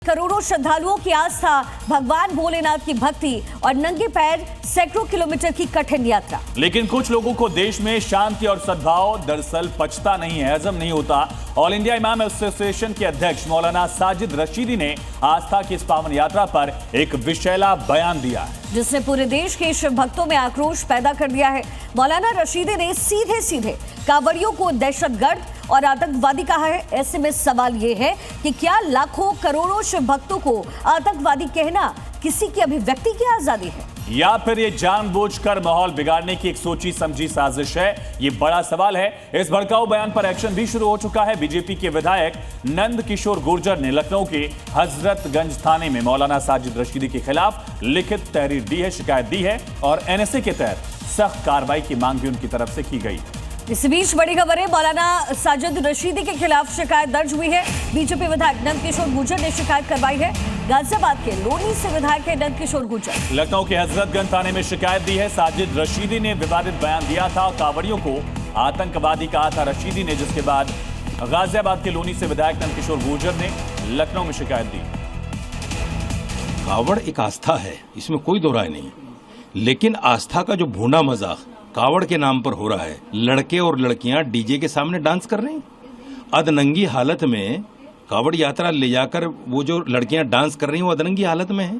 करोड़ों श्रद्धालुओं की आस्था, भगवान भोलेनाथ की भक्ति और नंगे पैर सैकड़ों किलोमीटर की कठिन यात्रा। लेकिन कुछ लोगों को देश में शांति और सद्भाव दरअसल पचता नहीं है, हजम नहीं होता। ऑल इंडिया इमाम एसोसिएशन के अध्यक्ष मौलाना साजिद रशीदी ने आस्था की इस पावन यात्रा पर एक विशैला बयान दिया है, जिसने पूरे देश के शिव भक्तों में आक्रोश पैदा कर दिया है। मौलाना रशीदी ने सीधे सीधे कांवड़ियों को दहशतगर्द और आतंकवादी कहा है। ऐसे में सवाल ये है कि क्या लाखों करोड़ों शिव भक्तों को आतंकवादी कहना किसी की अभिव्यक्ति की आजादी है, या फिर ये जानबूझकर माहौल बिगाड़ने की एक सोची समझी साजिश है? ये बड़ा सवाल है। इस भड़काऊ बयान पर एक्शन भी शुरू हो चुका है। बीजेपी के विधायक नंद किशोर गुर्जर ने लखनऊ के हजरतगंज थाने में मौलाना साजिद रशीदी के खिलाफ लिखित तहरीर दी है, शिकायत दी है और एनएसए के तहत सख्त कार्रवाई की मांग भी उनकी तरफ से की गई। इस बीच बड़ी खबर है, मौलाना साजिद रशीदी के खिलाफ शिकायत दर्ज हुई है। बीजेपी विधायक नंद किशोर गुर्जर ने शिकायत करवाई है। गाजियाबाद के लोनी से विधायक है नंद किशोर गुर्जर। लखनऊ के हजरतगंज थाने में शिकायत दी है। साजिद रशीदी ने विवादित बयान दिया था और कांवड़ियों को आतंकवादी कहा था रशीदी ने, जिसके बाद गाजियाबाद के लोनी से विधायक नंद किशोर गुर्जर ने लखनऊ में शिकायत दी। कावड़ एक आस्था है, इसमें कोई दो राय नहीं, लेकिन आस्था का जो भूना मजाक कावड़ के नाम पर हो रहा है, लड़के और लड़कियां डीजे के सामने डांस कर रहे हैं। अधनंगी हालत में कावड़ यात्रा ले जाकर वो जो लड़कियां डांस कर रही हैं वो अधनंगी हालत में है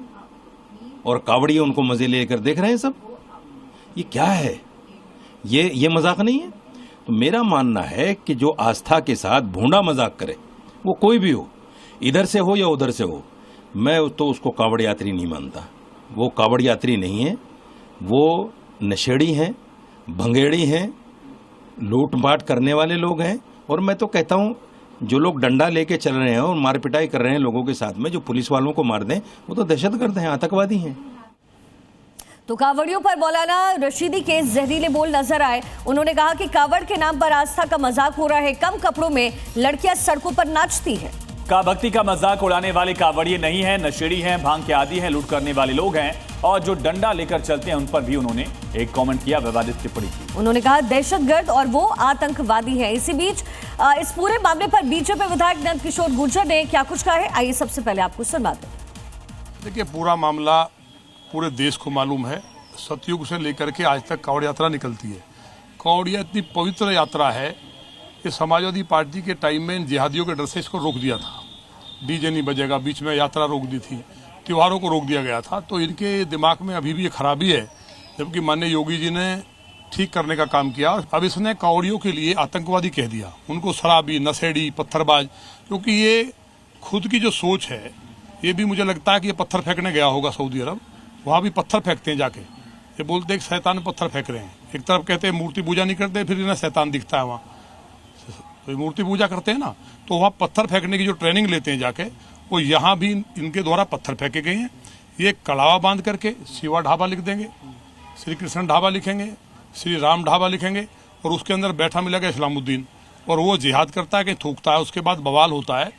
और कावड़ी उनको मजे लेकर देख रहे हैं सब। ये क्या है? ये मजाक नहीं है। तो मेरा मानना है कि जो आस्था के साथ भूना मजाक करे, वो कोई भी हो, इधर से हो या उधर से हो, मैं तो उसको कावड़ यात्री नहीं मानता। वो कावड़ यात्री नहीं है, वो नशेड़ी हैं, भंगेड़ी हैं, लूटपाट करने वाले लोग हैं। और मैं तो कहता हूं जो लोग डंडा लेके चल रहे हैं और मार पिटाई कर रहे हैं लोगों के साथ में, जो पुलिस वालों को मार दें, वो तो दहशतगर्द हैं, आतंकवादी हैं। तो कांवड़ियों पर मौलाना रशीदी के जहरीले बोल नजर आए। उन्होंने कहा कि कांवड़ के नाम पर आस्था का मजाक हो रहा है। कम कपड़ों में लड़कियां सड़कों पर नाचती है। का भक्ति का मजाक उड़ाने वाले कांवड़िए नहीं है, नशेड़ी हैं, भांग के आदी हैं, लूट करने वाले लोग हैं और जो डंडा लेकर चलते हैं उन पर भी उन्होंने एक कमेंट किया, विवादित टिप्पणी की। उन्होंने कहा दहशतगर्द और वो आतंकवादी है। इसी बीच इस पूरे मामले पर बीजेपी विधायक नंद किशोर गुर्जर ने क्या कुछ कहा है, आइए सबसे पहले आपको सुना दें। देखिए, पूरा मामला पूरे देश को मालूम है। सतयुग से लेकर के आज तक कांवड़ यात्रा निकलती है। कांवड़ इतनी पवित्र यात्रा है कि समाजवादी पार्टी के टाइम में जिहादियों के डर से इसको रोक दिया था। डीजे नहीं बजेगा, बीच में यात्रा रोक दी थी, त्योहारों को रोक दिया गया था। तो इनके दिमाग में अभी भी ये खराबी है, जबकि माननीय योगी जी ने ठीक करने का काम किया। अब इसने कांवड़ियों के लिए आतंकवादी कह दिया, उनको शराबी, नशेड़ी, पत्थरबाज, क्योंकि ये खुद की जो सोच है, ये भी मुझे लगता है कि ये पत्थर फेंकने गया होगा सऊदी अरब, वहाँ भी पत्थर फेंकते हैं जाके। ये बोलते हैं शैतान पत्थर फेंक रहे हैं। एक तरफ कहते हैं मूर्ति पूजा नहीं करते, फिर इन्हें शैतान दिखता है वहाँ। तो मूर्ति पूजा करते हैं ना, तो वहाँ पत्थर फेंकने की जो ट्रेनिंग लेते हैं जाके, वो यहाँ भी इनके द्वारा पत्थर फेंके गए हैं। ये कड़ावा बांध करके शिवा ढाबा लिख देंगे, श्री कृष्ण ढाबा लिखेंगे, श्री राम ढाबा लिखेंगे और उसके अंदर बैठा मिलेगा इस्लामुद्दीन और वो जिहाद करता है, कहीं थूकता है, उसके बाद बवाल होता है।